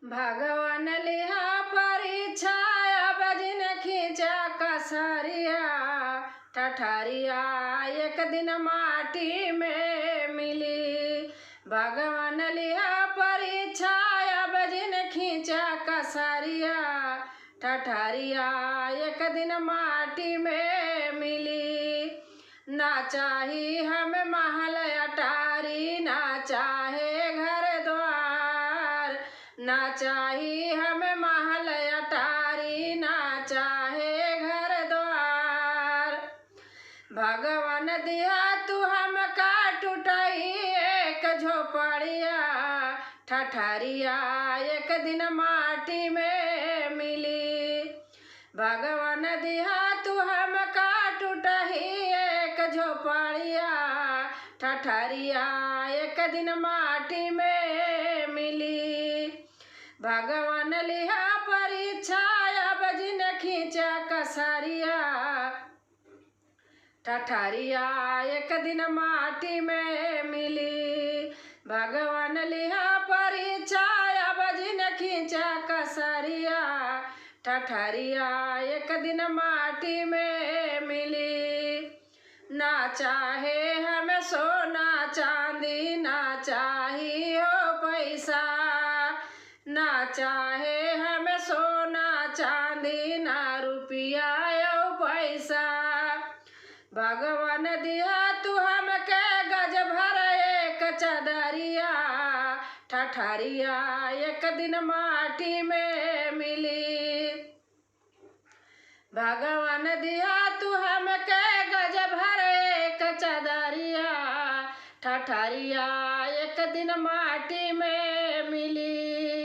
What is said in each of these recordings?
भगवान लिहा परीक्षा अब जिन खींचा कसरिया ठठरिया एक दिन माटी में मिली। भगवान लिहा परीक्षा अब जिन खींचा कसरिया ठठरिया एक दिन माटी में मिली। ना चाही हमें महल अटारी ना चाहे घर द्वार, ना चाही हमें महल अटारी ना चाहे घर द्वार। भगवान दिया तू हमका टूटई एक झोपड़िया ठठरिया एक दिन माटी में मिली। भगवान दिया तू हमका टूटही एक झोपड़िया ठठरिया एक दिन माटी में मिली। भगवान लिहा परीक्षा अब जिन खींचा कसरिया ठठरिया एक दिन माटी में मिली। भगवान लिहा परीक्षा अब जिन खींचा कसरिया ठठरिया एक दिन माटी में मिली। ना चाहे हमें सोना चांदी ना चाही हो पैसा, ना चाहे हमें सोना चांदी ना रुपया यो पैसा। भगवान दिया तू हमके गज भर एक चदरिया ठठरिया एक दिन माटी में मिली। भगवान दिया तू हमके गज भर एक चदरिया ठठरिया एक दिन माटी में मिली।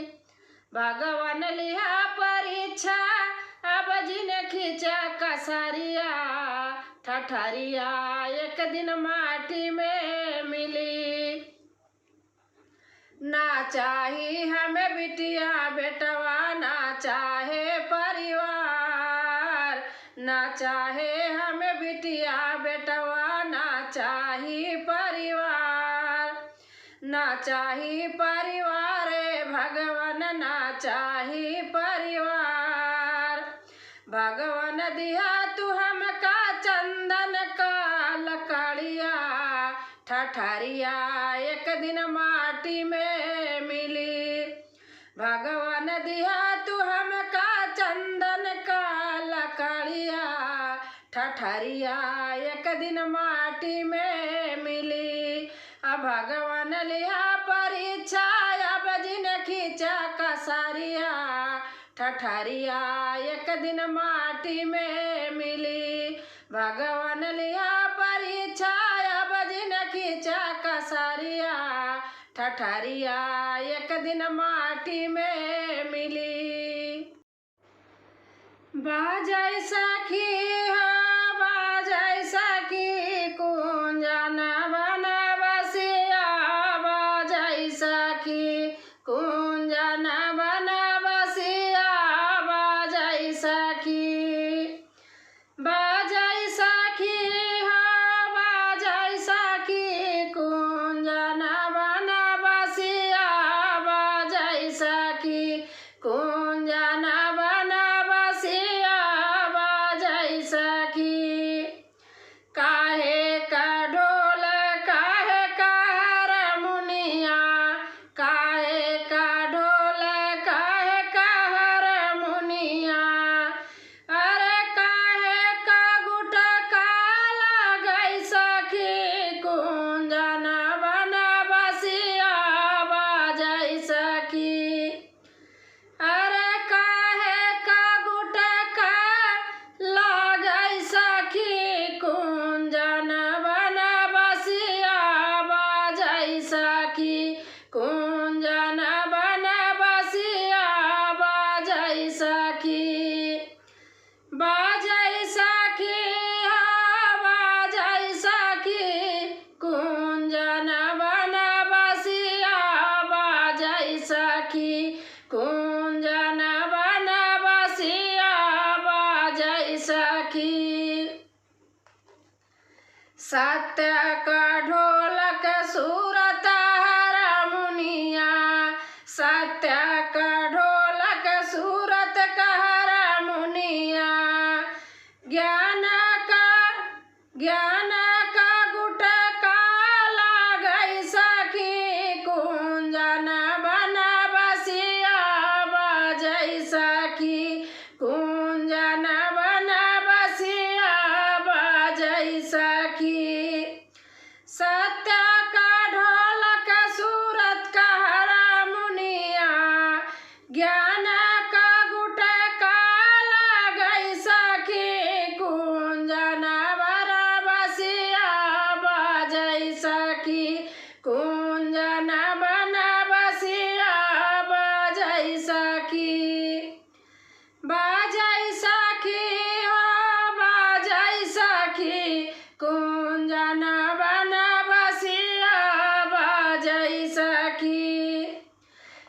भगवान लिहा परीक्षा अब जिन खींचा कसरिया ठठरिया एक दिन माटी में मिली। ना चाही हमें बिटिया बेटवा ना चाहे परिवार, ना चाहे हमें बिटिया बेटवा ना चाही परिवार, ना चाही परिवार भगवान ना चाही परिवार। भगवान दिया तू हमका चंदन का लकड़िया ठठरिया एक दिन माटी में मिली। भगवान दिया तू हमका चंदन का लकड़िया ठठरिया एक दिन माटी में मिली। अब भगवान लिहा परीक्षा अब जिन खींचा कसरिया ठठरिया एक दिन माटी में मिली। भगवान लिहा परीक्षा अब जिन खींचा कसरिया ठठरिया एक दिन माटी में मिली। बाजै सखी हो बाजै सखी कुंजन बन बसिया बाजै सखी कुंजन बन बसिया बाजै सखी। बाजै सखी हो बाजै सखी कुंजन बन बसिया बाजै सखी कुंजन बन बसिया बाजै सखी। काहे का ढोल काहे का हारमोनिया, काहे का ढोल काहे का हारमोनिया। अरे काहे का गुटका लगै सखी कुंजन बन बसिया बाजै सखी। अरे काहे का गुटका लगै सखी कुंजन बन बसिया बाजै सखी कुंजन बन बसिया बाजै सखी। बाजै सखी हो बाजै सखी कुंजन बन बसिया बाजै सखी कुंजन बन बसिया बाजै सखी। सत्य का ढोलक सूरत हारमोनिया सत्य का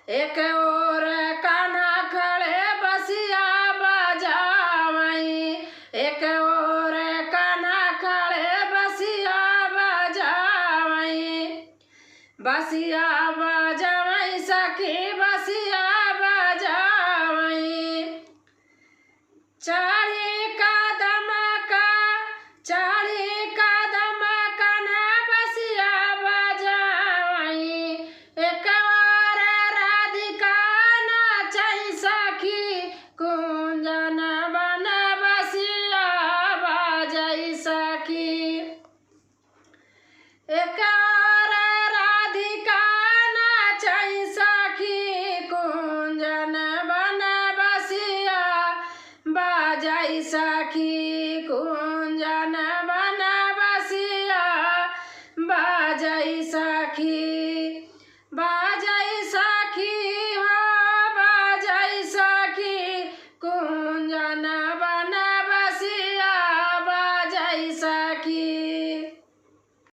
एक